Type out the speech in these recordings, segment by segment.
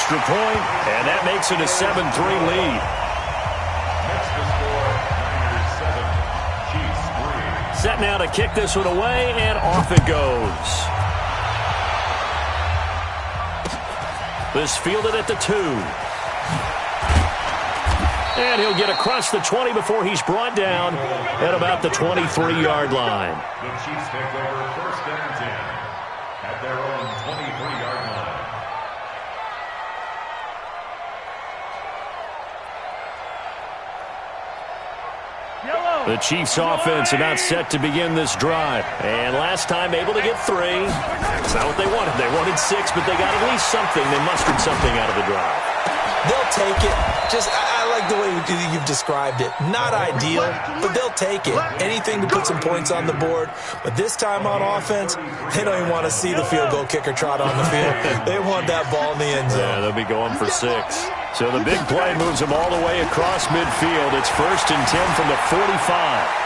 extra point, and that makes it a 7-3 lead. Set now to kick this one away, and off it goes. This fielded at the 2. And he'll get across the 20 before he's brought down at about the 23-yard line. The Chiefs take over 1st and 10 at their own 23-yard line. The Chiefs offense about set to begin this drive. And last time able to get 3. That's not what they wanted. They wanted 6, but they got at least something. They mustered something out of the drive. They'll take it. I like the way you've described it. Not ideal, but they'll take it. Anything to put some points on the board. But this time on offense, they don't even want to see the field goal kicker trot on the field. They want that ball in the end zone. Yeah, they'll be going for 6. So the big play moves them all the way across midfield. It's 1st and 10 from the 45.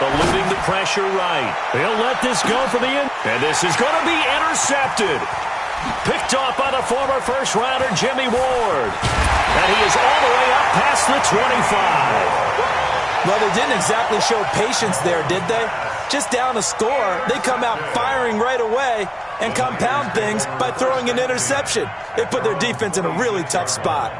Eluding the pressure right. He'll let this go for the end. And this is going to be intercepted. Picked off by the former first-rounder Jimmy Ward. And he is all the way up past the 25. Well, they didn't exactly show patience there, did they? Just down a score, they come out firing right away and compound things by throwing an interception. They put their defense in a really tough spot.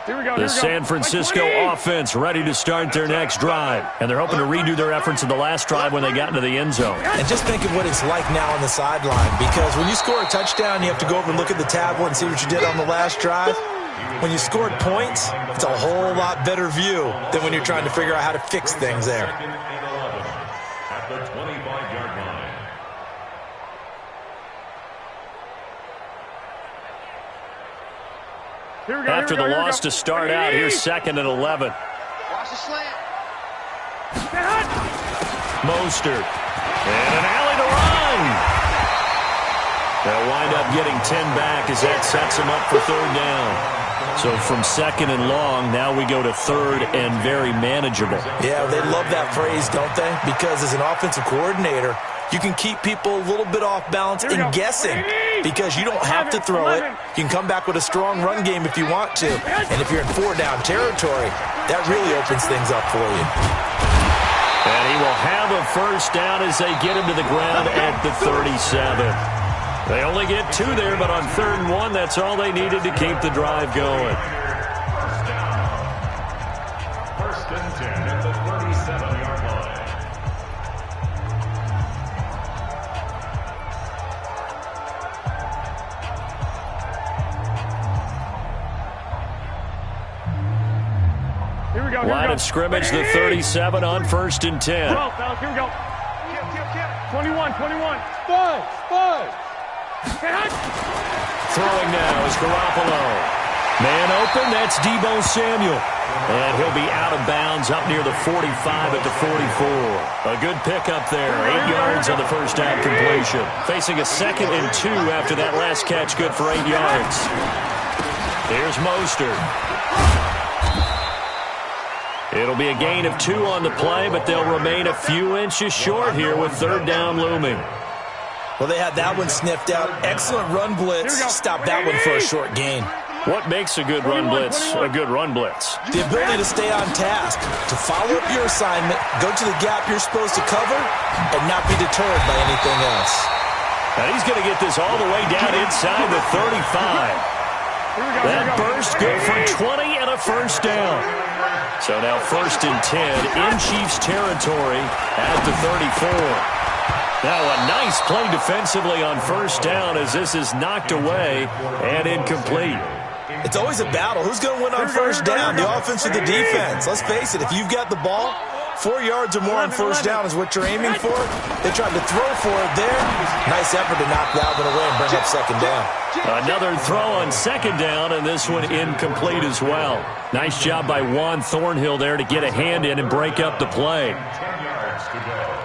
The San Francisco offense ready to start their next drive. And they're hoping to redo their efforts in the last drive when they got into the end zone. And just think of what it's like now on the sideline. Because when you score a touchdown, you have to go over and look at the tablet and see what you did on the last drive. When you scored points, it's a whole lot better view than when you're trying to figure out how to fix things there. At the 25-yard line. After the loss to start out, here's 2nd and 11. Watch the slant. Mostert. And an alley to run. They'll wind up getting 10 back as that sets them up for 3rd down. So from 2nd and long, now we go to 3rd and very manageable. Yeah, they love that phrase, don't they? Because as an offensive coordinator, you can keep people a little bit off balance and guessing because you don't have to throw it. You can come back with a strong run game if you want to. And if you're in 4-down territory, that really opens things up for you. And he will have a 1st down as they get him to the ground at the 37. They only get 2 there, but on 3rd and 1, that's all they needed to keep the drive going. 1st and 10 at the 37-yard line. Line of scrimmage, the 37 on 1st and 10. Here we go. 21. Throwing now is Garoppolo. Man open, that's Deebo Samuel. And he'll be out of bounds up near the 45 at the 44. A good pickup there, 8 yards on the 1st down completion. Facing a 2nd and 2 after that last catch, good for 8 yards. Here's Mostert. It'll be a gain of 2 on the play, but they'll remain a few inches short here with 3rd down looming. Well, they had that one sniffed out. Excellent run blitz. Stop that one for a short gain. What makes a good run blitz a good run blitz? The ability to stay on task, to follow up your assignment, go to the gap you're supposed to cover, and not be deterred by anything else. And he's going to get this all the way down inside the 35. That burst good for 20 and a 1st down. So now 1st and 10 in Chiefs territory at the 34. Now a nice play defensively on 1st down as this is knocked away and incomplete. It's always a battle. Who's going to win on 1st down, the offense or the defense? Let's face it, if you've got the ball, 4 yards or more on 1st down is what you're aiming for. They tried to throw for it there. Nice effort to knock that one away and bring up 2nd down. Another throw on 2nd down, and this one incomplete as well. Nice job by Juan Thornhill there to get a hand in and break up the play. 10 yards to go.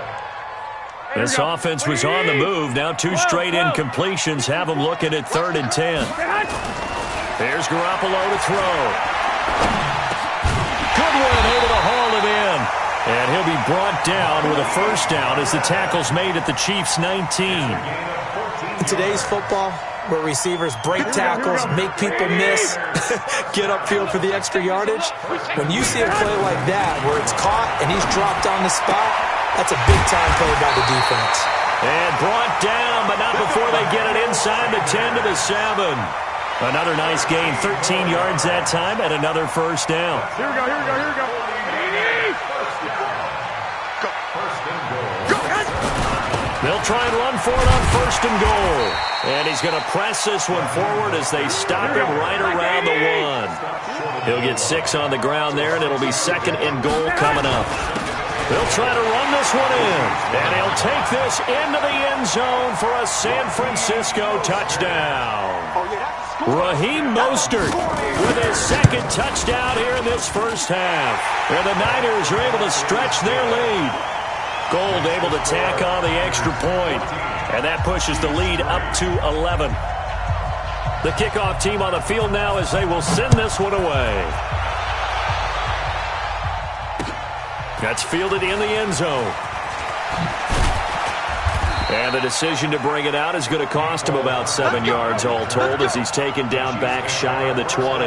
This offense was on the move. Now 2 straight incompletions have them looking at 3rd and 10. Here's Garoppolo to throw. Goodwin able to haul it in. And he'll be brought down with a first down as the tackle's made at the Chiefs' 19. In today's football, where receivers break tackles, make people miss, get upfield for the extra yardage, when you see a play like that where it's caught and he's dropped on the spot, that's a big-time play by the defense. And brought down, but not before they get it inside the 10 to the 7. Another nice gain, 13 yards that time, and another first down. Here we go, here we go, here we go. They'll try and run for it on 1st and goal. And he's going to press this one forward as they stop him right around the 1. He'll get 6 on the ground there, and it'll be 2nd and goal coming up. They'll try to run this one in. And he'll take this into the end zone for a San Francisco touchdown. Raheem Mostert with his 2nd touchdown here in this first half. And the Niners are able to stretch their lead. Gold able to tack on the extra point. And that pushes the lead up to 11. The kickoff team on the field now as they will send this one away. That's fielded in the end zone. And the decision to bring it out is going to cost him about 7 yards all told as he's taken down back shy of the 20.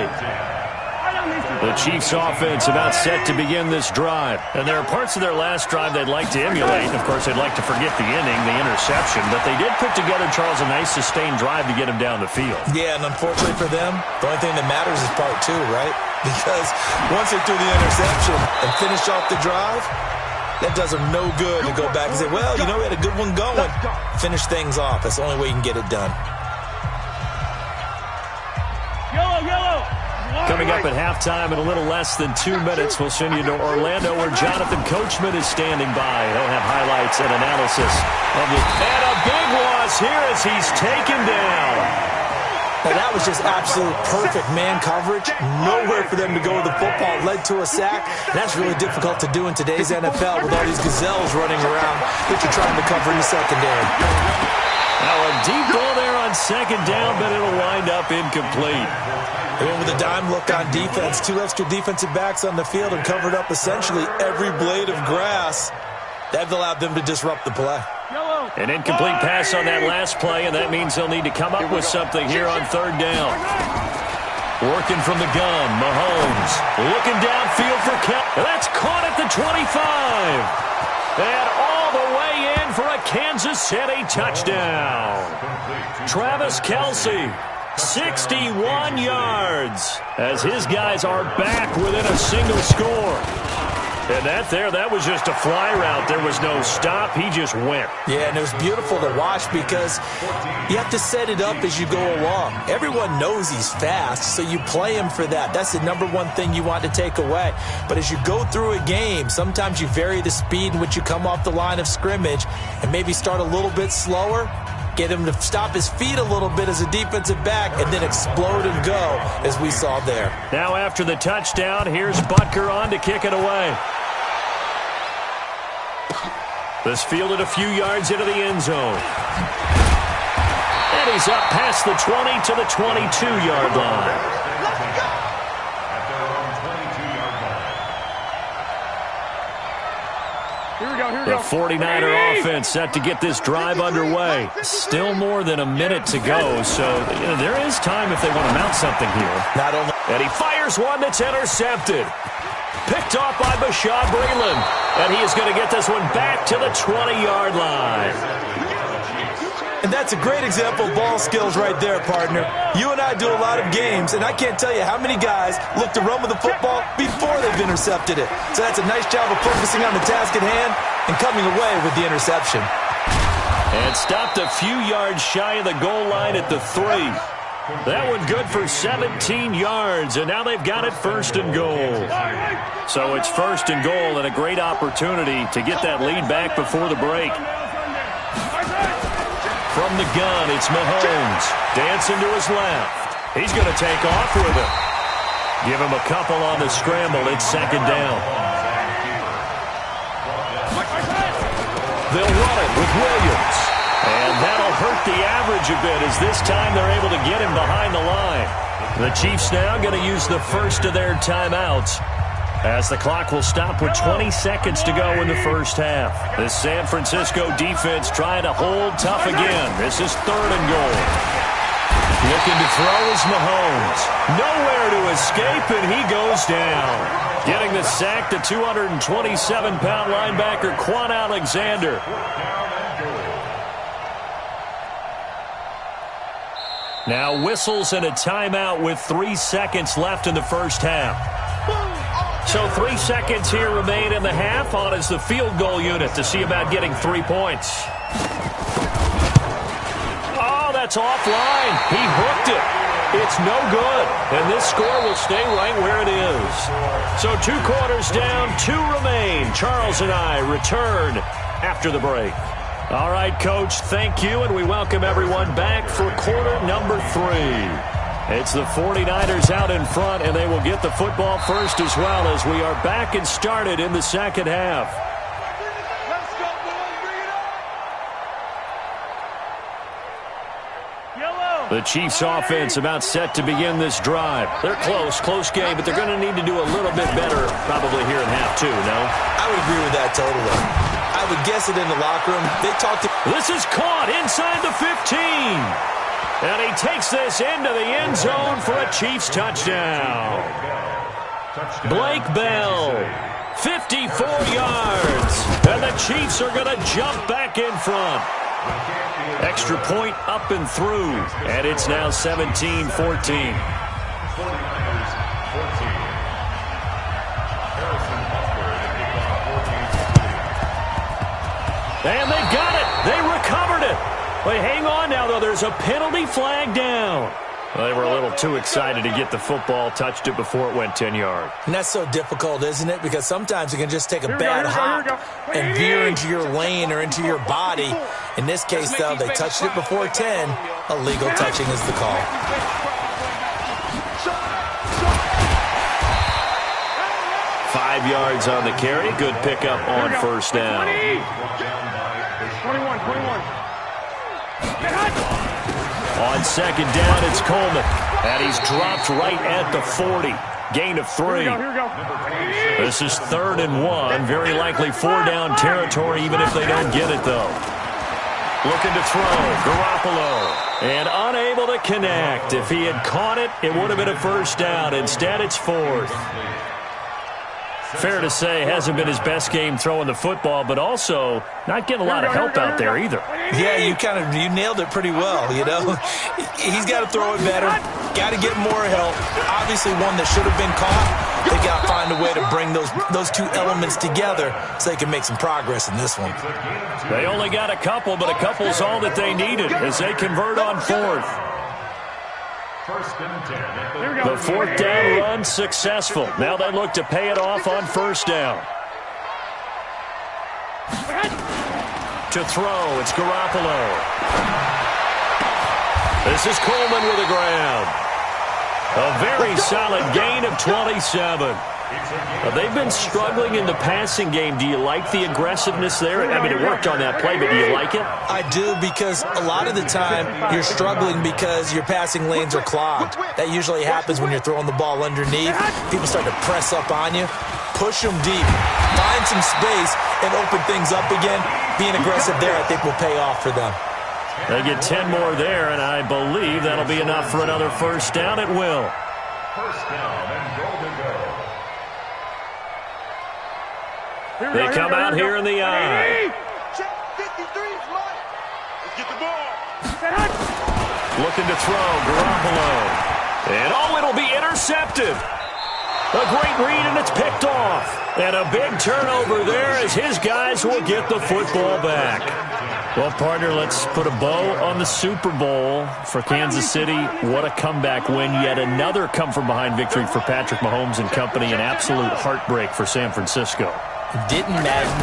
The Chiefs offense about set to begin this drive. And there are parts of their last drive they'd like to emulate. And of course, they'd like to forget the inning, the interception. But they did put together, Charles, a nice sustained drive to get him down the field. Yeah, and unfortunately for them, the only thing that matters is part 2, right? Because once they threw the interception and finished off the drive, that does them no good to go back and say, well, you know, we had a good one going. Finish things off. That's the only way you can get it done. Coming up at halftime in a little less than 2 minutes, we'll send you to Orlando where Jonathan Coachman is standing by. He'll have highlights and analysis of the... And a big loss here as he's taken down. Now, that was just absolute perfect man coverage. Nowhere for them to go with the football. Led to a sack. That's really difficult to do in today's NFL with all these gazelles running around that you're trying to cover in the secondary. Now a deep ball there on 2nd down, but it'll wind up incomplete. They went with a dime look on defense. 2 extra defensive backs on the field and covered up essentially every blade of grass. That allowed them to disrupt the play. An incomplete pass on that last play, and that means they'll need to come up with something here on 3rd down. Working from the gun, Mahomes looking downfield for Kelce. That's caught at the 25. And all the way in for a Kansas City touchdown. Travis Kelce, 61 yards, as his guys are back within a single score. And that was just a fly route. There was no stop. He just went. Yeah, and it was beautiful to watch because you have to set it up as you go along. Everyone knows he's fast, so you play him for that. That's the number one thing you want to take away. But as you go through a game, sometimes you vary the speed in which you come off the line of scrimmage and maybe start a little bit slower, get him to stop his feet a little bit as a defensive back, and then explode and go, as we saw there. Now after the touchdown, here's Butker on to kick it away. This fielded a few yards into the end zone. And he's up past the 20 to the 22-yard line. The 49er offense set to get this drive underway. Still more than a minute to go, so there is time if they want to mount something here. Not only. And he fires one that's intercepted. Picked off by Bashaud Breeland. And he is going to get this one back to the 20-yard line. And that's a great example of ball skills right there, partner. You and I do a lot of games, and I can't tell you how many guys look to run with the football before they've intercepted it. So that's a nice job of focusing on the task at hand and coming away with the interception. And stopped a few yards shy of the goal line at the 3. That one good for 17 yards, and now they've got it 1st and goal. So it's 1st and goal and a great opportunity to get that lead back before the break. From the gun, it's Mahomes. Dancing to his left. He's going to take off with it. Give him a couple on the scramble. It's 2nd down. They'll run it with Williams. And that'll hurt the average a bit as this time they're able to get him behind the line. The Chiefs now going to use the first of their timeouts as the clock will stop with 20 seconds to go in the first half. The San Francisco defense trying to hold tough again. This is 3rd and goal. Looking to throw is Mahomes. Nowhere to escape, and he goes down. Getting the sack, the 227-pound linebacker, Quan Alexander. Now whistles and a timeout with 3 seconds left in the first half. So 3 seconds here remain in the half. On is the field goal unit to see about getting 3 points. Oh, that's offline. He hooked it. It's no good. And this score will stay right where it is. So 2 quarters down, 2 remain. Charles and I return after the break. All right, Coach, thank you, and we welcome everyone back for quarter number 3. It's the 49ers out in front, and they will get the football first as well as we are back and started in the second half. Let's go, boys. Bring it up. Yellow. The Chiefs offense about set to begin this drive. They're close game, but they're going to need to do a little bit better probably here in half 2, no? I would agree with that totally. I would guess it in the locker room. They talked to... This is caught inside the 15. And he takes this into the end zone for a Chiefs touchdown. Blake Bell, 54 yards. And the Chiefs are going to jump back in front. Extra point up and through. And it's now 17-14. And they got it. They recovered it. They hang on now, though. There's a penalty flag down. Well, they were a little too excited to get the football, touched it before it went 10 yards. And that's so difficult, isn't it? Because sometimes it can just take a bad hop and veer into your lane or into your body. In this case, though, they touched it before 10. Illegal touching is the call. Five yards on the carry. Good pickup on first down. 21. On second down, it's Coleman. And he's dropped right at the 40. Gain of 3. Here we go. This is 3rd and 1. Very likely 4-down territory, even if they don't get it, though. Looking to throw. Garoppolo. And unable to connect. If he had caught it, it would have been a first down. Instead, it's 4th. Fair to say, hasn't been his best game throwing the football, but also not getting a lot of help out there either. Yeah, you nailed it pretty well, you know. He's got to throw it better, got to get more help. Obviously one that should have been caught. They got to find a way to bring those two elements together so they can make some progress in this one. They only got a couple, but a couple's all that they needed as they convert on 4th. The 4th down run successful. Now they look to pay it off on first down. To throw, it's Garoppolo. This is Coleman with the ground. A very solid gain of 27. They've been struggling in the passing game. Do you like the aggressiveness there? I mean, it worked on that play, but do you like it? I do, because a lot of the time you're struggling because your passing lanes are clogged. That usually happens when you're throwing the ball underneath. People start to press up on you. Push them deep. Find some space and open things up again. Being aggressive there, I think, will pay off for them. They get 10 more there, and I believe that'll be enough for another first down. It will. First down and goal to go. They come out here in the eye. Let's get the ball. Looking to throw, Garoppolo. And it'll be intercepted. A great read, and it's picked off. And a big turnover there as his guys will get the football back. Well, partner, let's put a bow on the Super Bowl for Kansas City. What a comeback win. Yet another come-from-behind victory for Patrick Mahomes and company. An absolute heartbreak for San Francisco. Didn't Madden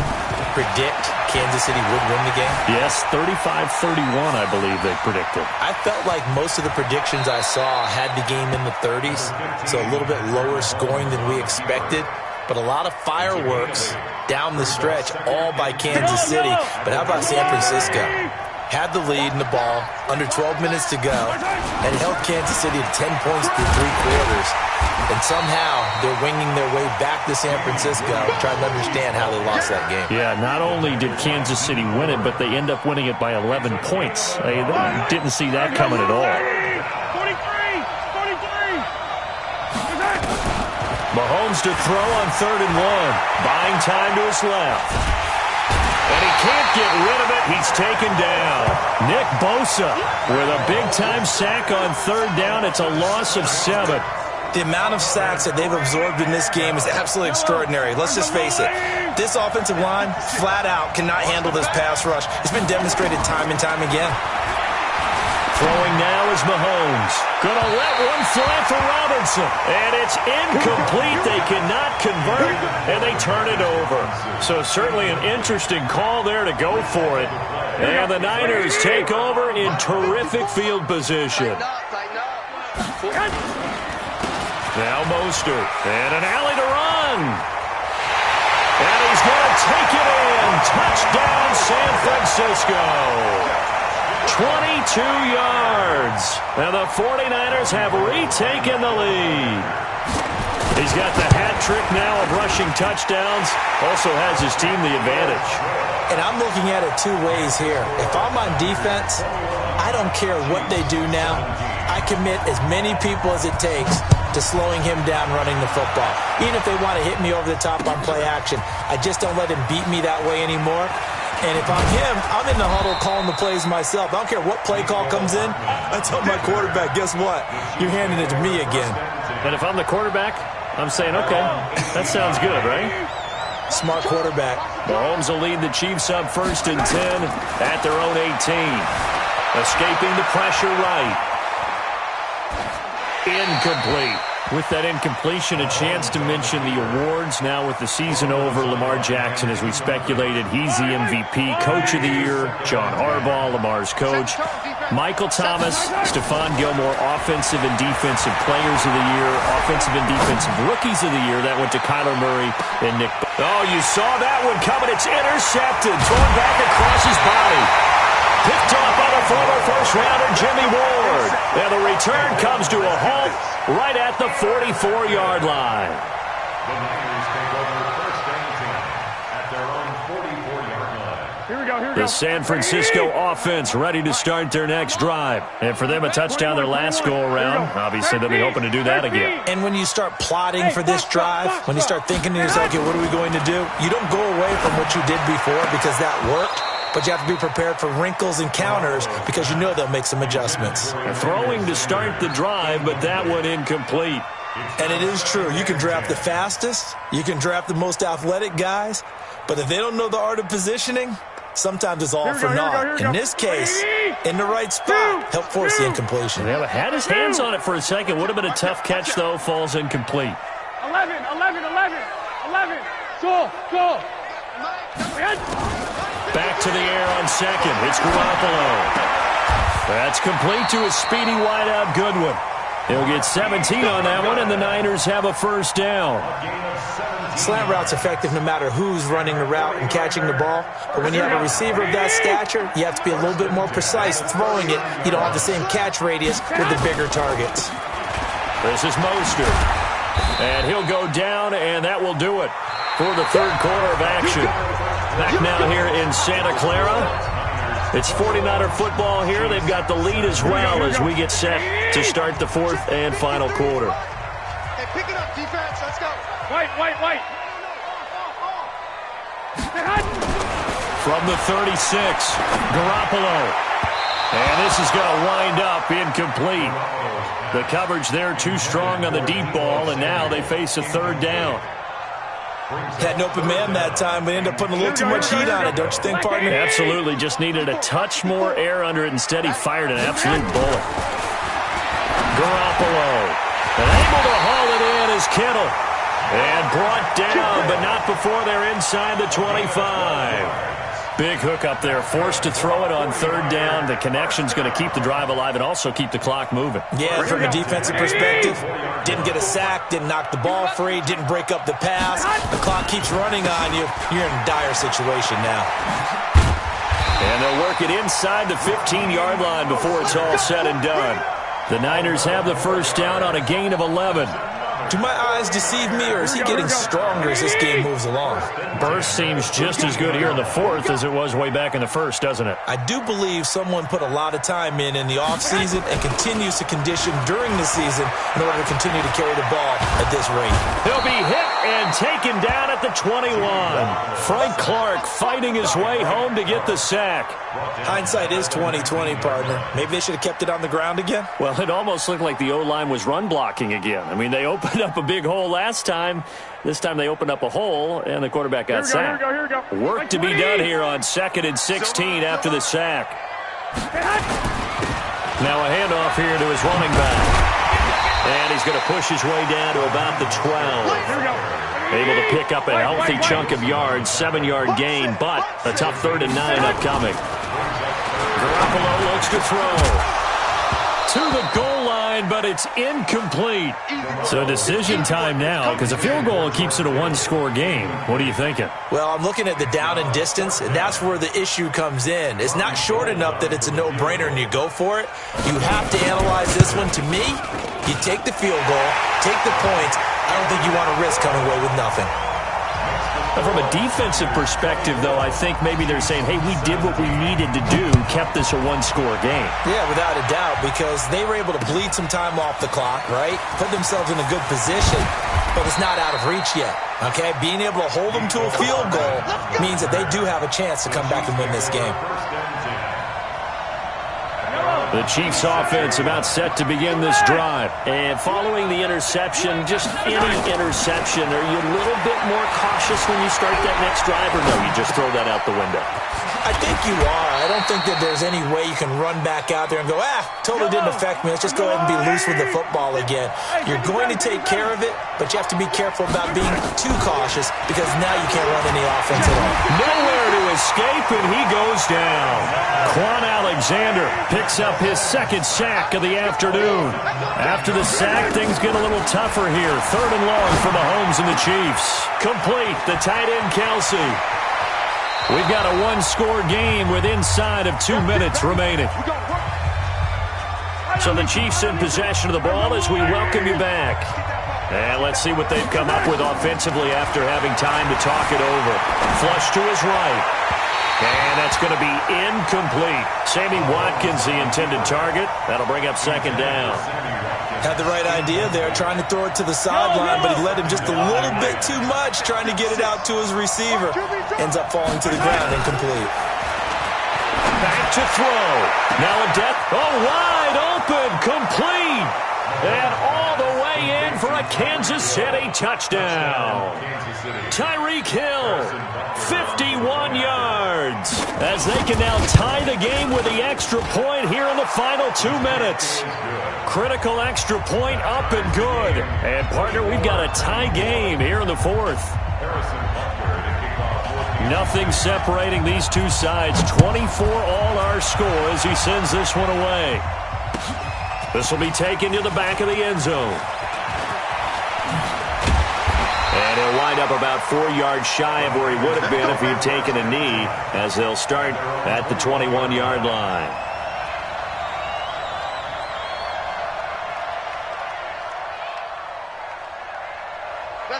predict Kansas City would win the game? Yes, 35-31, I believe they predicted. I felt like most of the predictions I saw had the game in the 30s, so a little bit lower scoring than we expected. but a lot of fireworks down the stretch, all by Kansas City. But how about San Francisco? Had the lead in the ball, under 12 minutes to go, and held Kansas City to 10 points through 3 quarters. And somehow they're winging their way back to San Francisco, trying to understand how they lost that game. Yeah, not only did Kansas City win it, but they end up winning it by 11 points. They didn't see that coming at all. 43! Mahomes to throw on 3rd and 1. Buying time to his left. And he can't get rid of it. He's taken down. Nick Bosa with a big-time sack on 3rd down. It's a loss of 7. The amount of sacks that they've absorbed in this game is absolutely extraordinary. Let's just face it. This offensive line, flat out, cannot handle this pass rush. It's been demonstrated time and time again. Throwing now is Mahomes. Gonna let one fly for Robinson. And it's incomplete. They cannot convert, and they turn it over. So certainly an interesting call there to go for it. And the Niners take over in terrific field position. Now Mostert. And an alley to run. And he's going to take it in. Touchdown, San Francisco. 22 yards. And the 49ers have retaken the lead. He's got the hat trick now of rushing touchdowns. Also has his team the advantage. And I'm looking at it 2 ways here. If I'm on defense, I don't care what they do now. I commit as many people as it takes to slowing him down running the football. Even if they want to hit me over the top on play action, I just don't let him beat me that way anymore. And if I'm him, I'm in the huddle calling the plays myself. I don't care what play call comes in. I tell my quarterback, guess what? You're handing it to me again. And if I'm the quarterback, I'm saying, okay, that sounds good, right? Smart quarterback. Mahomes will lead the Chiefs up 1st and 10 at their own 18. Escaping the pressure right. Incomplete. With that incompletion, a chance to mention the awards. Now with the season over, Lamar Jackson, as we speculated, he's the MVP, Coach of the Year. John Harbaugh, Lamar's coach. Michael Thomas, Stephon Gilmore, Offensive and Defensive Players of the Year. Offensive and Defensive Rookies of the Year. That went to Kyler Murray and Nick. Oh, you saw that one coming. It's intercepted. Thrown back across his body. Picked off by the former first-rounder Jimmy Ward. And the return comes to a halt right at the 44-yard line. The Niners take over 1st and 10 at their own 44-yard line. Here we go. The San Francisco offense ready to start their next drive. And for them, a touchdown their last go-around. Obviously, they'll be hoping to do that again. And when you start plotting for this drive, when you start thinking to yourself, okay, what are we going to do? You don't go away from what you did before because that worked. But you have to be prepared for wrinkles and counters because you know they'll make some adjustments. Throwing to start the drive, but that one incomplete. And it is true. You can draft the fastest. You can draft the most athletic guys. But if they don't know the art of positioning, sometimes it's all for naught. In this case, in the right spot, help force the incompletion. Yeah, but had his hands on it for a second. Would have been a tough catch, though. Falls incomplete. 11. Go. Back to the air on second. It's Garoppolo. That's complete to a speedy wideout Goodwin. He'll get 17 on that one, and the Niners have a 1st down. Slant route's effective no matter who's running the route and catching the ball. But when you have a receiver of that stature, you have to be a little bit more precise throwing it. You don't have the same catch radius with the bigger targets. This is Mostert. And he'll go down, and that will do it for the 3rd quarter of action. Back now here in Santa Clara. It's 49er football here. They've got the lead as well as we get set to start the 4th and final quarter. Hey, pick it up, defense. Let's go. White. From the 36, Garoppolo. And this is going to wind up incomplete. The coverage there too strong on the deep ball, and now they face a 3rd down. Had an open man that time, but ended up putting a little too much heat on it, don't you think, partner? Absolutely. Just needed a touch more air under it. Instead, he fired an absolute bullet. Garoppolo. And able to haul it in is Kittle. And brought down, but not before they're inside the 25. Big hook up there, forced to throw it on third down. The connection's going to keep the drive alive and also keep the clock moving. Yeah, from a defensive perspective, didn't get a sack, didn't knock the ball free, didn't break up the pass. The clock keeps running on you. You're in a dire situation now. And they'll work it inside the 15-yard line before it's all said and done. The Niners have the first down on a gain of 11. Do my eyes deceive me, or is he getting stronger as this game moves along? Burst seems just as good here in the fourth as it was way back in the first, doesn't it? I do believe someone put a lot of time in the offseason and continues to condition during the season in order to continue to carry the ball at this rate. He'll be hit and taken down at the 21. Frank Clark fighting his way home to get the sack. Hindsight is 20/20, partner. Maybe they should have kept it on the ground again? Well, it almost looked like the O-line was run blocking again. I mean, they opened up a big hole last time. This time they opened up a hole, and the quarterback got sacked. Here we go. Work to be done here on 2nd and 16 after the sack. Now a handoff here to his running back. And he's going to push his way down to about the 12. Able to pick up a healthy chunk of yards, 7-yard gain, but a tough 3rd and 9 upcoming. Garoppolo looks to throw. To the goal line, but it's incomplete. So decision time now, because a field goal keeps it a one-score game. What are you thinking? Well, I'm looking at the down and distance, and that's where the issue comes in. It's not short enough that it's a no-brainer and you go for it. You have to analyze this one. To me, you take the field goal, take the points. I don't think you want to risk coming away with nothing. From a defensive perspective, though, I think maybe they're saying, hey, we did what we needed to do, kept this a one-score game. Yeah, without a doubt, because they were able to bleed some time off the clock, right? Put themselves in a good position, but it's not out of reach yet, okay? Being able to hold them to a field goal means that they do have a chance to come back and win this game. The Chiefs offense about set to begin this drive. And following the interception, just any interception, are you a little bit more cautious when you start that next drive, or no, you just throw that out the window? I think you are. I don't think that there's any way you can run back out there and go, totally didn't affect me. Let's just go ahead and be loose with the football again. You're going to take care of it, but you have to be careful about being too cautious because now you can't run any offense at all. Nowhere to escape, and he goes down. Quan Alexander picks up his second sack of the afternoon. After the sack, things get a little tougher here. 3rd and long for Mahomes and the Chiefs. Complete, the tight end Kelsey. We've got a one-score game with inside of 2 minutes remaining. So the Chiefs in possession of the ball as we welcome you back. And let's see what they've come up with offensively after having time to talk it over. Flush to his right. And that's going to be incomplete. Sammy Watkins, the intended target. That'll bring up 2nd down. Had the right idea there, trying to throw it to the sideline, but he let him just a little bit too much, trying to get it out to his receiver. Ends up falling to the ground, incomplete. Back to throw. Now a death. Oh, wide open, complete. And all the way in for a Kansas City touchdown. Tyreek Hill, 51 yards. As they can now tie the game with the extra point here in the final 2 minutes. Critical extra point up and good. And, partner, we've got a tie game here in the fourth. Nothing separating these two sides. 24 all our score as he sends this one away. This will be taken to the back of the end zone. And he'll wind up about 4 yards shy of where he would have been if he had taken a knee, as they'll start at the 21-yard line.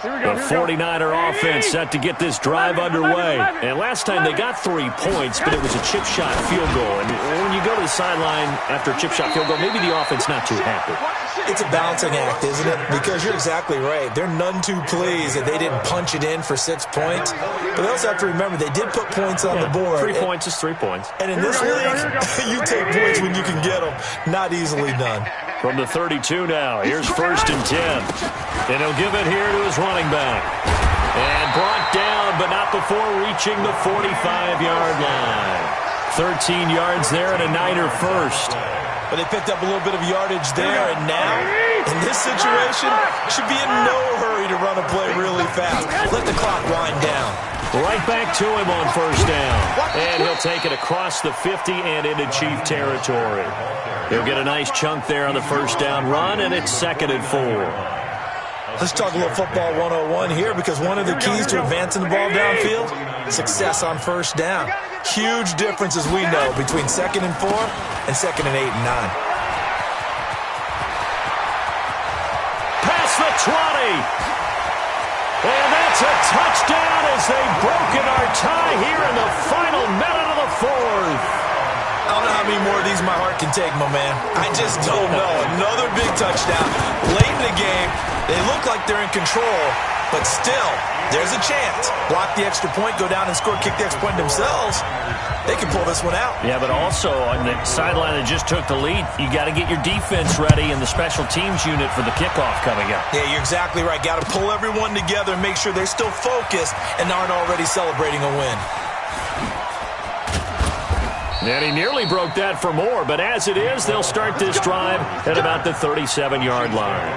The 49er offense set to get this drive underway. And last time they got 3 points, but it was a chip shot field goal. And when you go to the sideline after a chip shot field goal, maybe the offense not too happy. It's a balancing act, isn't it? Because you're exactly right. They're none too pleased that they didn't punch it in for 6 points. But they also have to remember they did put points on the board. 3 points is 3 points. And in this league, you take points when you can get them. Not easily done. From the 32 now, here's 1st and 10. And he'll give it here to his running back. And brought down, but not before reaching the 45-yard line. 13 yards there and a Niner first. But they picked up a little bit of yardage there, and now, in this situation, should be in no hurry to run a play really fast. Let the clock wind down. Right back to him on first down. And he'll take it across the 50 and into Chief territory. He'll get a nice chunk there on the first down run, and it's 2nd and 4. Let's talk a little football 101 here, because one of the keys to advancing the ball downfield, success on first down. Huge difference, as we know, between 2nd and 4 and 2nd and 8 and 9. Past the 20. And that's a touchdown as they've broken our tie here in the final minute of the 4th. I don't know how many more of these my heart can take, my man. I just don't know. Another big touchdown late in the game. They look like they're in control, but still, there's a chance. Block the extra point, go down and score, kick the extra point themselves. They can pull this one out. Yeah, but also on the sideline that just took the lead, you got to get your defense ready and the special teams unit for the kickoff coming up. Yeah, you're exactly right. Got to pull everyone together and make sure they're still focused and aren't already celebrating a win. And he nearly broke that for more, but as it is, they'll start this drive at about the 37-yard line.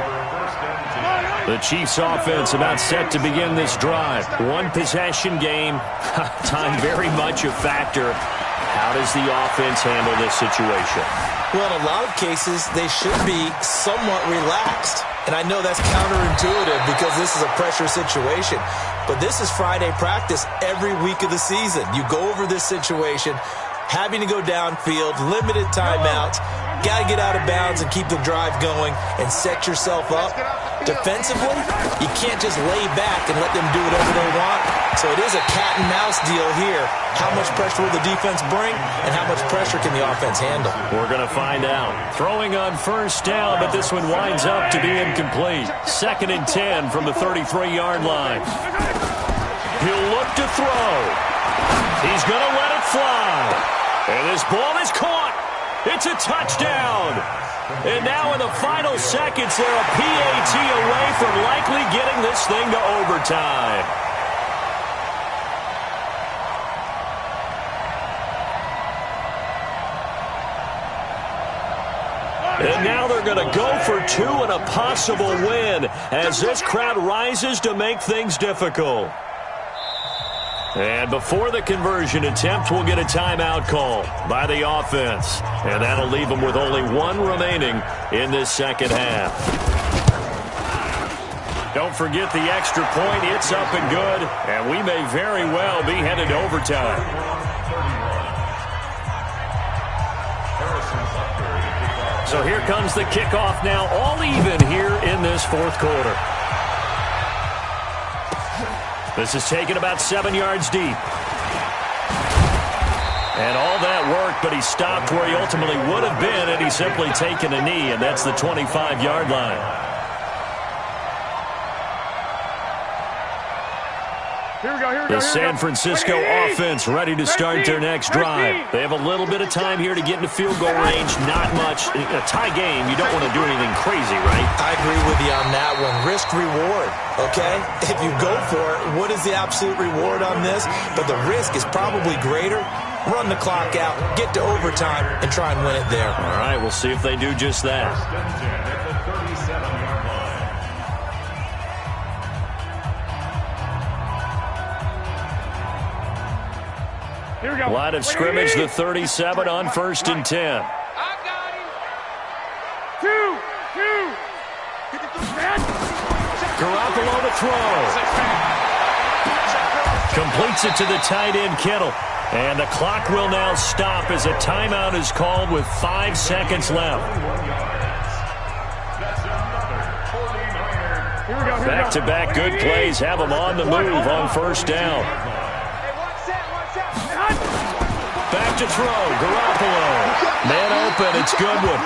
The Chiefs' offense about set to begin this drive. One possession game, time very much a factor. How does the offense handle this situation? Well, in a lot of cases, they should be somewhat relaxed. And I know that's counterintuitive because this is a pressure situation. But this is Friday practice every week of the season. You go over this situation, having to go downfield, limited timeouts, got to get out of bounds and keep the drive going and set yourself up. Defensively, you can't just lay back and let them do whatever they want. So it is a cat and mouse deal here. How much pressure will the defense bring and how much pressure can the offense handle? We're going to find out. Throwing on first down, but this one winds up to be incomplete. 2nd and 10 from the 33-yard line. He'll look to throw. He's going to let it fly. And this ball is caught. It's a touchdown. And now in the final seconds, they're a PAT away from likely getting this thing to overtime. And now they're going to go for 2 and a possible win as this crowd rises to make things difficult. And before the conversion attempt, we'll get a timeout call by the offense. And that'll leave them with only 1 remaining in this second half. Don't forget the extra point. It's up and good. And we may very well be headed to overtime. So here comes the kickoff now, all even here in this 4th quarter. This is taken about 7 yards deep. And all that work, but he stopped where he ultimately would have been had he simply taken a knee, and that's the 25-yard line. The San Francisco offense ready to start their next drive. They have a little bit of time here to get into field goal range. Not much. A tie game, you don't want to do anything crazy, right? I agree with you on that one. Risk-reward, okay? If you go for it, what is the absolute reward on this? But the risk is probably greater. Run the clock out, get to overtime, and try and win it there. All right, we'll see if they do just that. Line of scrimmage, the 37 on 1st and 10. I got him. 2. Garoppolo to throw. Completes it to the tight end, Kittle. And the clock will now stop as a timeout is called with 5 seconds left. Back-to-back good plays have them on the move on first down. Back to throw, Garoppolo. Man open, it's Goodwin.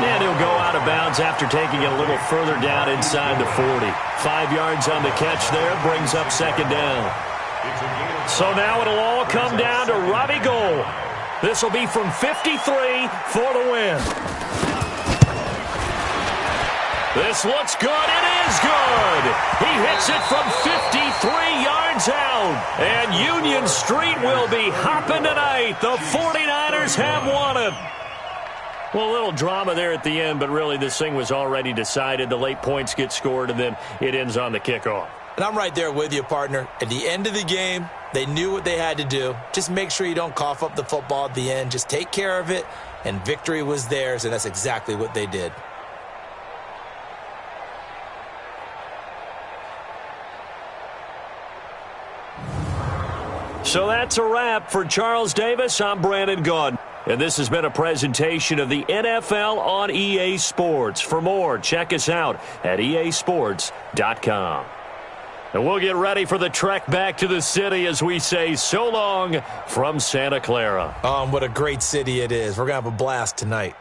And he'll go out of bounds after taking it a little further down inside the 40. 5 yards on the catch there, brings up 2nd down. So now it'll all come down to Robbie Gould. This will be from 53 for the win. This looks good. It is good. He hits it from 53 yards out. And Union Street will be hopping tonight. The 49ers have won it. Well, a little drama there at the end, but really this thing was already decided. The late points get scored, and then it ends on the kickoff. And I'm right there with you, partner. At the end of the game, They knew what they had to do. Just make sure you don't cough up the football at the end. Just take care of it, and victory was theirs, and that's exactly what they did. So that's a wrap for Charles Davis. I'm Brandon Gaudin. And this has been a presentation of the NFL on EA Sports. For more, check us out at easports.com. And we'll get ready for the trek back to the city as we say so long from Santa Clara. What a great city it is. We're going to have a blast tonight.